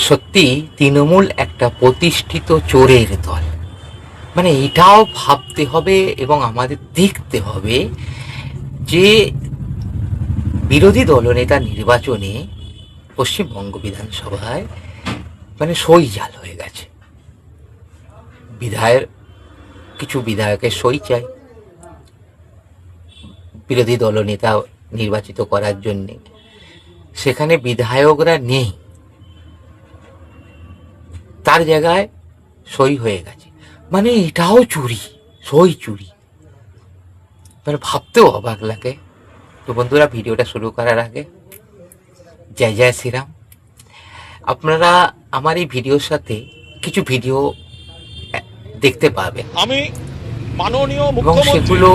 সত্যি তৃণমূল একটা প্রতিষ্ঠিত চোরের দল। মানে এটাও ভাবতে হবে এবং আমাদের দেখতে হবে যে বিরোধী দলনেতা নির্বাচনে পশ্চিমবঙ্গ বিধানসভায় মানে সই জাল হয়ে গেছে। কিছু বিধায়কের সই চাই বিরোধী দলনেতা নির্বাচিত করার জন্যে, সেখানে বিধায়করা নেই, তার জায়গায় সই হয়ে গেছে। মানে এটাও চুরি, সই চুরি। মানে ভাবতেও অবাক লাগে। তো বন্ধুরা, ভিডিওটা শুরু করার আগে জয় জয় শ্রীরাম। আপনারা আমার এই ভিডিওর সাথে কিছু ভিডিও দেখতে পাবেন, আমি মাননীয় এবং মুখ্যমন্ত্রী সেগুলো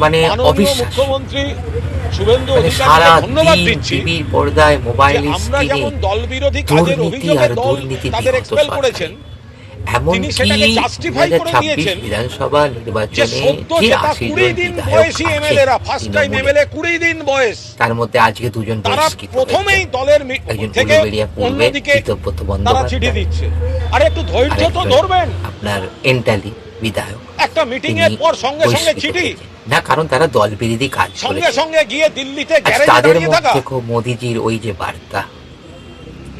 মানে অবিশ্বাস। মুখ্যমন্ত্রী শুভেন্দু সারা অধিকারীকে ধন্যবাদ দিন দিচ্ছি টিভির পর্দায়, মোবাইল যে আমরা স্ক্রিনে যেমন দল বিরোধী কাজের দুর্নীতি অভিযোগে আর দল দুর্নীতি তাদের বিগত এক্সপেল সরকারে। করেছেন, তিনি এমনকি সেটাকে জাস্টিফাই করে 2026 দিয়েছেন বিধানসভা যে নির্বাচনে সদ্য যে জেতা 80 20 জন দিন বিধায়ক বয়সী আছে এমএলএরা, ফার্স্ট টাইম তৃণমূলে, এমএলএ 20 দিন বয়স, তার মধ্যে আজকে দুজন তারা বহিষ্কৃত প্রথমেই হয়েছে। দলের একজন থেকে উলুবেড়িয়া পূর্বে অন্যদিকে কৃতব্রত তারা চিঠি বন্দ্যোপাধ্যায়, দিচ্ছে। আরে একটু ধৈর্য তো আরেকজন ধরবেন। আপনার এন্টালি বিধায়ক, একটা মিটিং তিনি এর পর সঙ্গে সঙ্গে বহিষ্কৃত চিঠি, হয়েছেন। না, কারণ তারা দল বিরোধী কাজ সঙ্গে করেছে। সঙ্গে গিয়ে দিল্লিতে আজ গ্যারেজে তাদের দাঁড়িয়ে থাকা মধ্যে মোদিজির ওই যে বার্তা,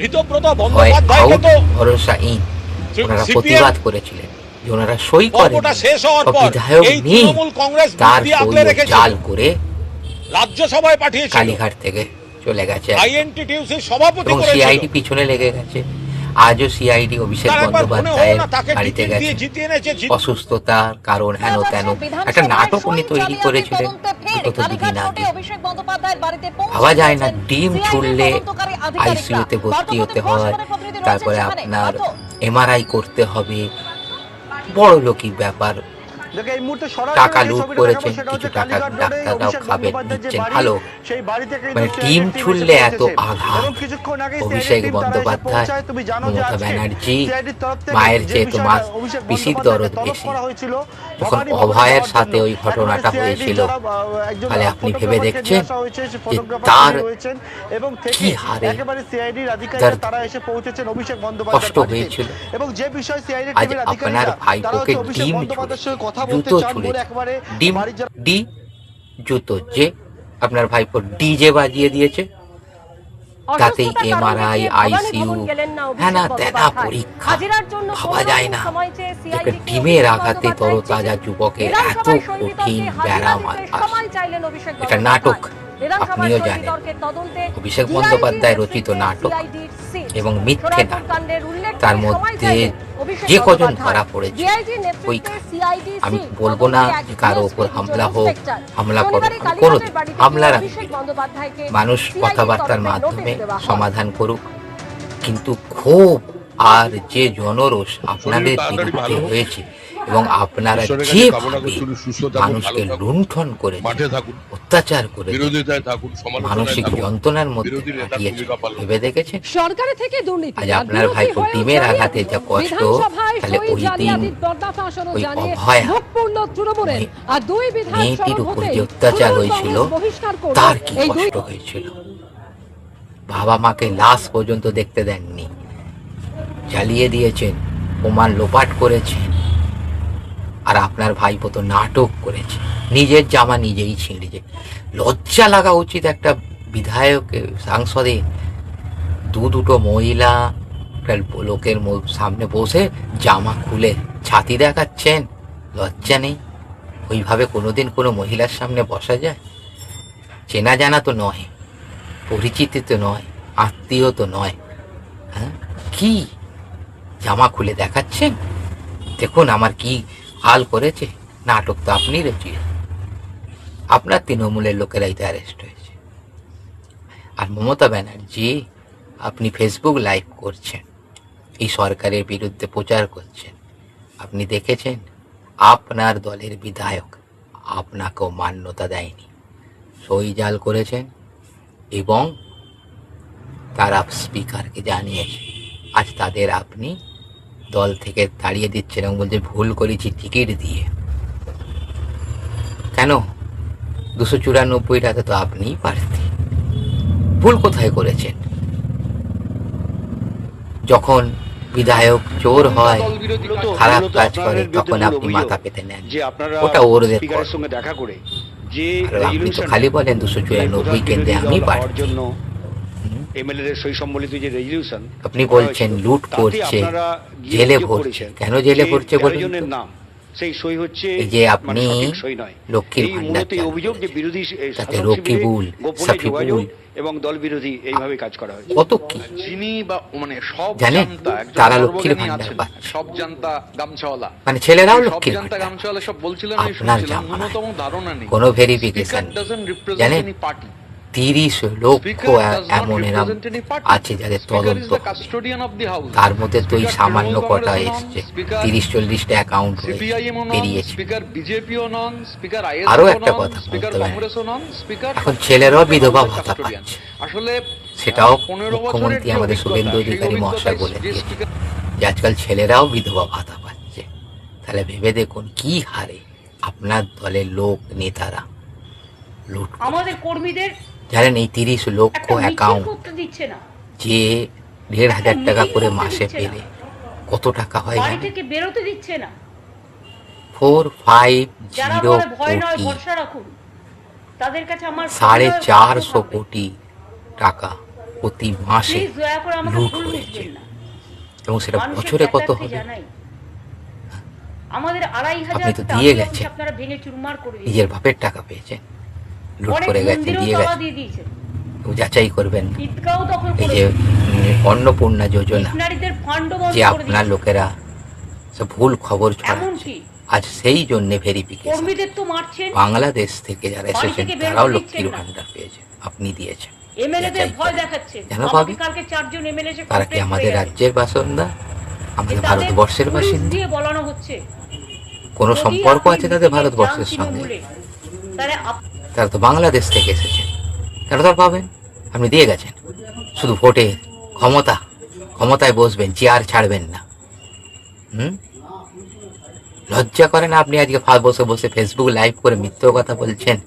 ঋতব্রত হয় বন্দ্যোপাধ্যায়কে আউট তো ভরসা ইন, ওনারা CPM প্রতিবাদ করেছিলেন যে ওনারা সই করেন, পর্বটা শেষ হওয়ার পর বিধায়ক এই নেই, তৃণমূল কংগ্রেস তার বুদ্ধি সই আগলে রেখেছিল, জাল করে রাজ্যসভায় পাঠিয়েছিল, কালীঘাট থেকে চলে গেছে আইএনটিটিউসি সভাপতি এবং করেছিল। সিআইডি পিছনে লেগে গেছে। আজও সিআইডি অভিষেক তার একবার মনে হলো বন্দ্যোপাধ্যায়ের না তাকে বাড়িতে টিকিট দিয়ে গেছে জিতিয়ে এনেছে। অসুস্থতার কারণ, হেন তেন একটা নাটক উনি তৈরি করেছিলেন বিগত দুদিন আগে। ভাবা যায় না, ডিম ছুড়লে আইসিইউতে ভর্তি হতে হয়, তারপরে আপনার এমআরআই করতে হবে, বড় লোকই ব্যাপার। টাকা লুট করেছেন, কিছু টাকা ডাক্তাররাও খাবেন, নিচ্ছেন, ভালো। মানে ডিম ছুড়লে এত আঘাত। অভিষেক বন্দ্যোপাধ্যায়, মমতা ব্যানার্জি, মায়ের চেয়ে তো মা পিসির দরদ বেশি। যখন অভয়ের সাথে ওই ঘটনাটা হয়েছিল, তাহলে আপনি ভেবে দেখছেন যে তার কি হারে কষ্ট হয়েছিল। আজ আপনার ভাইপোকে ডিম জুতো ছুঁড়ে, ডিম ডি জুতো, যে আপনার ভাইপো ডিজে বাজিয়ে দিয়েছে, তাতেই এমআরআই, আইসিইউ, হ্যাঁ না তেনা পরীক্ষা। ভাবা যায় না একটা ডিমের আঘাতে তরতাজা যুবকের এত কঠিন ব্যারাম আসে। এটা নাটক, আপনিও জানেন। অভিষেক বন্দ্যোপাধ্যায় রচিত নাটক এবং মিথ্যে নাটক, তার মধ্যে যে কজন ধরা পড়েছে, ওই আমি বলবো না যে কারো ওপর হামলা হোক, হামলা করো, কোনো হামলার মানুষ কথাবার্তার মাধ্যমে সমাধান করুক, কিন্তু ক্ষোভ আর যে জনরোষ আপনাদের বিরুদ্ধে হয়েছে এবং আপনারা যেভাবে মানুষকে লুণ্ঠন করে, অত্যাচার করে, মানসিক যন্ত্রণার মধ্যে কাটিয়েছে, ভেবে দেখেছেন? সরকার থেকে দুর্নীতি, আজ আপনার ভাইপো ডিমের আঘাতে যা কষ্ট, তাহলে ওই দিন ওই অভয়া মেয়েটির উপর যে অত্যাচার হয়েছিল, তার কি কষ্ট হয়েছিল। বাবা মাকে লাশ পর্যন্ত দেখতে দেননি, জ্বালিয়ে দিয়েছেন, প্রমাণ লোপাট করেছেন। আর আপনার ভাইপো তো নাটক করেছে, নিজের জামা নিজেই ছিঁড়েছে। লজ্জা লাগা উচিত একটা বিধায়কের, সাংসদের। দুটো মহিলা লোকের সামনে বসে জামা খুলে ছাতি দেখাচ্ছেন, লজ্জা নেই? ওইভাবে কোনোদিন কোনো মহিলার সামনে বসা যায়? চেনা জানা তো নয়, পরিচিতি তো নয়, আত্মীয় তো নয়। হ্যাঁ, কি জামা খুলে দেখাচ্ছেন? দেখুন আমার কি হাল করেছে। নাটক তো আপনি রচিয়ে, আপনার তৃণমূলের লোকেরাই তো অ্যারেস্ট হয়েছে। আর মমতা ব্যানার্জি, আপনি ফেসবুক লাইভ করছেন, এই সরকারের বিরুদ্ধে প্রচার করছেন। আপনি দেখেছেন আপনার দলের বিধায়ক আপনাকেও মান্যতা দেয়নি, সই জাল করেছেন এবং তারা স্পিকারকে জানিয়েছে। আজ তাদের আপনি দল থেকে তাড়িয়ে দিচ্ছেন এবং বলছে ভুল করেছি টিকিট দিয়ে। কেন? 294টাতে তো আপনিই প্রার্থী। ভুল কোথায় করেছেন? যখন বিধায়ক চোর হয়, খারাপ মূলত কাজ করে, আপনাদের বিরুদ্ধে তখন মূল আপনি অভিযোগ মাথা পেতে নেন। যে আপনারা ওটা ওরদের স্পিকারের কর্ম। সঙ্গে দেখা করে যে আর আপনি তো রেজলিউশন খালি বলেন 294 কেন্দ্রে আমি হওয়ার পাঠাচ্ছি। জন্য এমএলএ এর সই সম্বলিত যে রেজলিউশন আপনি বলছেন লুট করছে, জেলে ভরছে। কেন জেলে ভরছে বলুন তো? নাম সেই সই হচ্ছে এই যে আপনি সঠিক সই নয়। লক্ষ্মীর এই ভান্ডার মূলত এই চালু অভিযোগ যে করেছেন। বিরোধী তাতে শাসক রকিবুল, শিবিরে গোপনে সাফিকুল, যোগাযোগ এবং দল বিরোধী এইভাবে কাজ করা হয়েছে। কত কি যিনি বা মানে সব জানেন? জানতা একজন তারা লক্ষ্মীর সর্বজ্ঞানী ভান্ডার আছেন, পাচ্ছে। সব জানতা গামছাওয়ালা, মানে ছেলেরাও সব লক্ষ্মীর জানতা ভান্ডার। গামছাওয়ালা সব বলছিলেন, আমি আপনার শুনছিলাম, জামানায় ন্যূনতম ধারণা নেই। কোনো ভেরিফিকেশন Speaker doesn't represent জানেন? any party. 30 লক্ষ Speaker does not এমন এরম represent any party. আছে যাদের Speaker is তদন্ত the হবে। custodian of the house. তার মধ্যে তো এই Speaker সামান্য তৃণমূল কটা কংগ্রেসও নন, এসছে, Speaker 30-40টা অ্যাকাউন্ট CPIM ও নন, বেরিয়েছে। Speaker BJP ও নন, Speaker আরো ISF ও একটা নন, কথা Speaker বলতে পারেন। কংগ্রেস ও নন, Speaker এখন ছেলেরাও বিধবা আমাদের ভাতা custodian। পাচ্ছে। আসলে সেটাও 15 মুখ্যমন্ত্রী বছরের যে আমাদের শুভেন্দু অভিজ্ঞতা, সেই অধিকারী মহাশয় বলে অভিজ্ঞতায় যে দিয়েছে speaker যে আজকাল ছেলেরাও বিধবা ভাতা পাচ্ছে। তাহলে ভেবে দেখুন কি হারে আপনার দলের লোক নেতারা লুট করে। আমাদের কর্মীদের জানেন এই 30 লক্ষ একটা মিছিল অ্যাকাউন্ট করতে দিচ্ছে না, যে 1,500 টাকা করে মাসে পেলে কত টাকা হয় বাড়ি জানেন? থেকে বেরোতে দিচ্ছে না। যারা 450 বলে ভয় নয় কোটি, ভরসা রাখুন, তাদের কাছে আমার 450 কোটি টাকা প্রতি মাসে প্লিজ দয়া করে আমাকে লুট ভুল হয়েছে। বুঝবেন না। এবং সেটা মানুষের বছরে কত জ্ঞাতার্থে হবে? জানাই, আমাদের 2,500 আপনি তো টাকা দিয়ে অংশ গেছেন। আপনারা ভেঙে চুরমার করে দিয়েছেন। নিজের বাপের টাকা পেয়েছেন, লুট অনেক করে গেছেন, মন্দিরেও দিয়ে তালা গেছেন। দিয়ে দিয়েছেন, যাচাই করবেন ঈদগাঁও দখল এই করে যে অন্নপূর্ণা যোজনা, নারীদের ফান্ড বন্ধ যে করে আপনার দিয়েছেন। লোকেরা সব ভুল খবর ছড়াচ্ছে, এমনকি আজ সেই জন্য ভেরিফিকেশন কর্মীদের তো মারছেন, বাংলাদেশ থেকে যারা বাড়ি এসেছেন থেকে বেরোতে তারাও দিচ্ছেন লক্ষ্মীর না। ভান্ডার পেয়েছে, আপনি দিয়েছেন। এমএলএদের যাচাই ভয় করেন। দেখাচ্ছেন। কেন আমাকে পাবে? কালকে 4 জন এমএলএ এসে তারা কি complaint আমাদের করে গেছে রাজ্যের বাসিন্দা, যে আমাদের তাদের ভারতবর্ষের পুলিশ বাসিন্দা? দিয়ে বলানো হচ্ছে কোনো যদি সম্পর্ক আপনি আছে তাদের মিছিলে ভারতবর্ষের যান সঙ্গে? তৃণমূলে, তাহলে তারা তো বাংলাদেশ থেকে এসেছেন, তারা তো আর পাবেন। আপনি দিয়ে গেছেন শুধু ভোটে ক্ষমতায় বসবেন, চেয়ার ছাড়বেন না। লজ্জা করে না? আপনি আজকে বসে বসে ফেসবুক লাইভ করে মিথ্যে কথা বলছেন,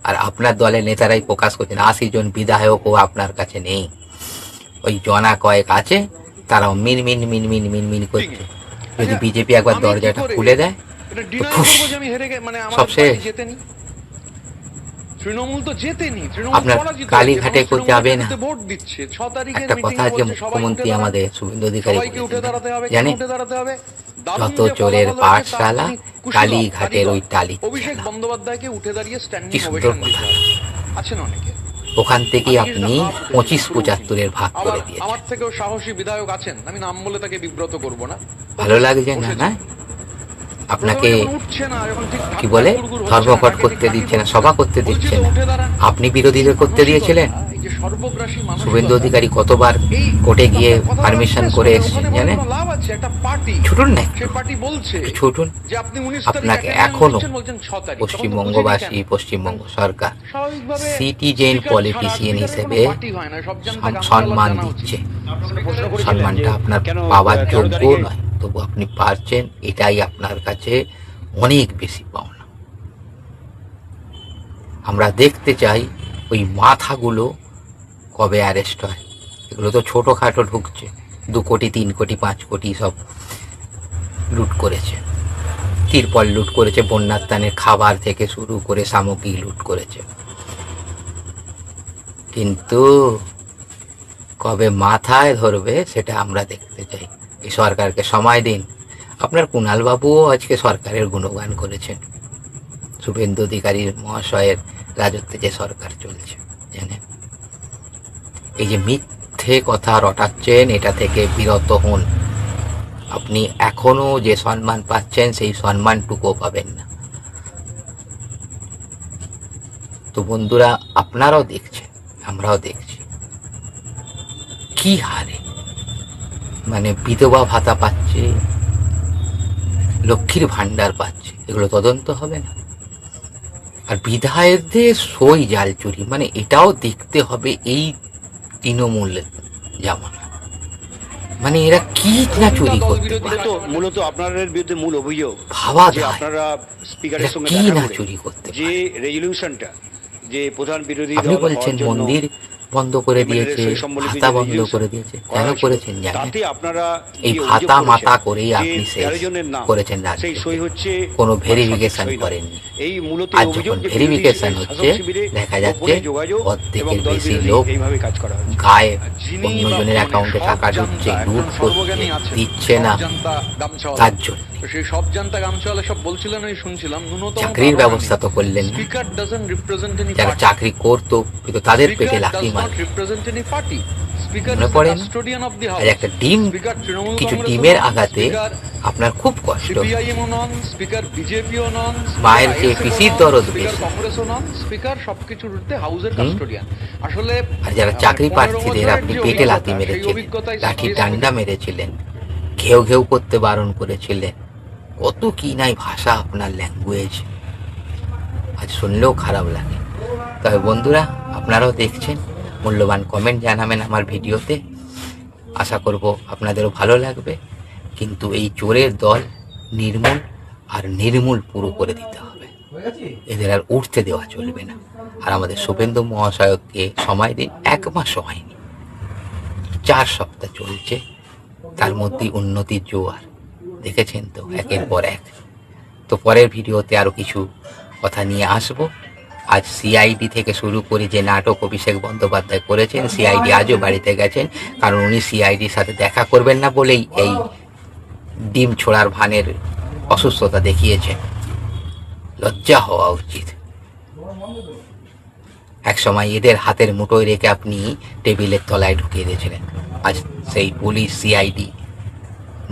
আর আপনার দলের নেতারাই প্রকাশ করছেন 80 জন বিধায়কও আপনার কাছে নেই, ওই জনা কয়েক আছে, তারাও মিন করছে। যদি বিজেপি একবার আমি কি দরজাটা করে খুলে দেয় এটা তো deny ফুস, করবো যে আমি হেরে মানে আমার সব শেষ। পার্টি জেতেনি? তৃণমূল তো জেতেনি, তৃণমূল আপনার পরাজিত কালীঘাটে হয়েছে, কেউ তৃণমূল যাবে না। বিরুদ্ধে ভোট দিচ্ছে 6 তারিখের একটা মিটিং কথা আজকে বলছে সবাই মুখ্যমন্ত্রী উঠে আমাদের দাঁড়ান, শুভেন্দু অধিকারী সবাইকে উঠে বলেছেন, দাঁড়াতে হবে, কেন জানেন? উঠে দাঁড়াতে হবে? দারুণ যত যে চোরের ফলাফল হয়েছে তার পাঠশালা তিনি কুশীলব, কালীঘাটের ওই কারিগর। টালির অভিষেক চালা। বন্দ্যোপাধ্যায়কে উঠে দাঁড়িয়ে কি স্ট্যান্ডিং সুন্দর ওভেশন দিতে কথা। হবে। আছেন অনেকে, ওখান থেকেই আমি আপনি কিছুটা ভাব উঠেছে, 25-75-এর ভাগ আবার করে দিয়েছেন। আমার থেকেও সাহসী বিধায়ক আছেন, আমি নাম বলে তাকে বিব্রত করব না। ভালো লাগছে না? বসেছেন। না আপনাকে প্রথমে যখন উঠছে না, যখন ঠিক কি বলে গুড়গুড় হচ্ছে ধর্মঘট না, তাকে করতে ঠিক দিচ্ছে না, ডাকি সভা করছে করতে বলছে দিচ্ছে তো না। উঠে দাঁড়ান। আপনি বিরোধীদের করতে দিয়েছিলেন। এই যে সর্বগ্রাসী মানসিকতা, শুভেন্দু অধিকারী কতবার এই কোর্টে গিয়ে আপনার কথা পারমিশন বলতে করে শুনে এসেছেন ওখানে জানেন? কোনো লাভ আছে? একটা পার্টি, ছুটুন না একটু, সেই পার্টি বলছে একটু ছুটুন। যে আপনি 19 তারিখ আপনাকে attendance এখনো দিচ্ছেন, বলছেন 6 তারিখ। তখন তো পশ্চিমবঙ্গবাসী, বুঝিনি কেন? পশ্চিমবঙ্গ সরকার স্বাভাবিকভাবে সিটিজেন স্পিকার পলিটিশিয়ান ছাড়া হিসেবে স্পিকারের কোনো পার্টি হয় না, সব জানতা গামছা সম্মান জানা দিচ্ছে। প্রশ্ন করেছিলেন সম্মানটা যে আপনার কেন পাওয়ার 13 যোগ্য তারিখে নয়, তবু আপনি পারছেন, এটাই আপনার কাছে অনেক বেশি পাওনা। আমরা দেখতে চাই ওই মাথাগুলো কবে অ্যারেস্ট হয়। এগুলো তো ছোটোখাটো ঢুকছে, 2 কোটি 3 কোটি 5 কোটি সব লুট করেছে, তিরপল লুট করেছে, বন্যার ত্রাণের খাবার থেকে শুরু করে সামগ্রী লুট করেছে। কিন্তু কবে মাথায় ধরবে সেটা আমরা দেখতে চাই। এই সরকারকে সময় দিন। আপনার কুণাল বাবুও আজকে সরকারের গুণগান করেছেন, শুভেন্দু অধিকারী মহাশয়ের রাজত্বে যে সরকার চলছে, জানেন? এই যে মিথ্যে কথা রটাচ্ছেন, এটা থেকে বিরত হন। আপনি এখনো যে সম্মান পাচ্ছেন সেই সম্মানটুকুও পাবেন না। তো বন্ধুরা, আপনারাও দেখছেন, আমরাও দেখছি কি হারে মানে বিধবা ভাতা পাচ্ছে, লক্ষ্মীর ভান্ডার পাচ্ছে, এগুলো তদন্ত হবে না? আর বিধায়কদের সই জাল চুরি, মানে এটাও দেখতে হবে এই তৃণমূল জামানা। মানে এরা কি না চুরি করতে পারে, মূলত আপনাদের বিরুদ্ধে মূল অভিযোগ ভাবা যে যায় আপনারা স্পিকারের এরা সঙ্গে কি দেখা না করে চুরি করতে যে পারে। রেজলিউশনটা যে প্রধান বিরোধী আপনি দল বলছেন হওয়ার জন্য মন্দির বন্ধ করে দিয়েছে, এমএলএ সম্বলিত ভাতা যে বন্ধ রেজলিউশন করে দিয়েছে। করা কেন হয়েছিল, করেছেন জানেন? তাতে আপনারা এই যে অভিযোগ ভাতা করেছেন মাতা করেই যে আপনি শেষ 13 জনের নাম, করেছেন রাজ্যকে। সেই সই হচ্ছে কোনো সঠিক ভেরিফিকেশন সই নয়। করেননি। এই মূলত আর অভিযোগ যখন যে ভেরিফিকেশন বিরোধী হচ্ছে শাসক শিবিরে দেখা যাচ্ছে গোপনে যোগাযোগ এবং অর্ধেকের দল বেশি বিরোধী লোক এইভাবে কাজ করা হচ্ছে। গায়ে যিনি অন্যজনের বা অ্যাকাউন্টে সব টাকা জানতা, ঢুকছে, একজন লুট করছে, সর্বজ্ঞানী আছেন, দিচ্ছে না, সব জানতা গামছাওয়ালা। তার জন্য তো সেই সব জানতা গামছাওয়ালা সব বলছিলেন, আমি শুনছিলাম ন্যূনতম চাকরির ব্যবস্থা তো করলেন না। স্পিকার ডাজন্ট রিপ্রেজেন্ট এনি যারা পার্টি। চাকরি করতো কিন্তু তাদের পেটে Speaker লাথি does মার। not represent any party. Speaker মনে is the পড়ে না? custodian of the R house. একটা ডিম, Speaker তৃণমূল কিছু কংগ্রেসও ডিমের নন, আঘাতে Speaker আপনার খুব কষ্ট। CPIM ও নন, Speaker BJP ও নন, মায়ের চেয়ে ISF ও পিসির নন, দরদ Speaker বেশি। কংগ্রেসও নন, Speaker সবকিছুর ঊর্ধ্বে হাউসের কাস্টোডিয়ান। আসলে আর যারা চাকরি প্রার্থীদের আপনি পেটে লাথি মেরেছিলেন, লাঠির ডান্ডা মেরেছিলেন, ঘেউ ঘেউ করতে বারণ করেছিলেন, কত কি নাই ভাষা আপনার ল্যাঙ্গুয়েজ, আজ শুনলেও খারাপ লাগে। তবে বন্ধুরা, আপনারাও দেখছেন, মূল্যবান কমেন্ট জানাবেন আমার ভিডিওতে, আশা করব আপনাদেরও ভালো লাগবে। কিন্তু এই চোরের দল নির্মূল আর নির্মূল পুরো করে দিতে হবে, এদের আর উঠতে দেওয়া চলবে না। আর আমাদের শুভেন্দু মহাশয়কে সময় দিন, 1 মাসও হয়নি, 4 সপ্তাহ চলছে, তার মধ্যেই উন্নতির জোয়ার দেখেছেন তো, একের পর এক। তো পরের ভিডিওতে আরও কিছু কথা নিয়ে আসবো। আজ সিআইডি থেকে শুরু করে যে নাটক অভিষেক বন্দ্যোপাধ্যায় করেছেন, সিআইডি আজও বাড়িতে গেছেন, কারণ উনি সিআইডির সাথে দেখা করবেন না বলেই এই ডিম ছোড়ার ভানের অসুস্থতা দেখিয়েছেন। লজ্জা হওয়া উচিত। একসময় এদের হাতের মুঠোয় রেখে আপনি টেবিলের তলায় ঢুকিয়ে দিয়েছিলেন, আজ সেই পুলিশ সিআইডি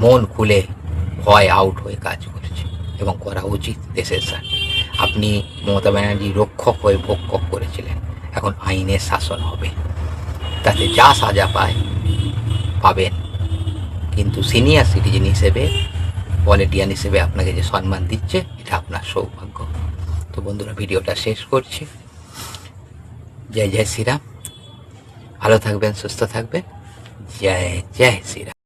মন খুলে ভয় আউট হয়ে কাজ করছে এবং করা উচিত দেশের স্বার্থে। আপনি মমতা ব্যানার্জি রক্ষক হয়ে ভক্ষক করেছিলেন, এখন আইনের শাসন হবে, তাতে যা সাজা পাবেন। কিন্তু সিনিয়র সিটিজেন হিসেবে, পলিটিয়ান হিসেবে আপনাকে যে সম্মান দিচ্ছে, এটা আপনার সৌভাগ্য। তো বন্ধুরা, ভিডিওটা শেষ করছি। জয় জয় শ্রীরাম। ভালো থাকবেন, সুস্থ থাকবেন। জয় জয় শ্রীরাম।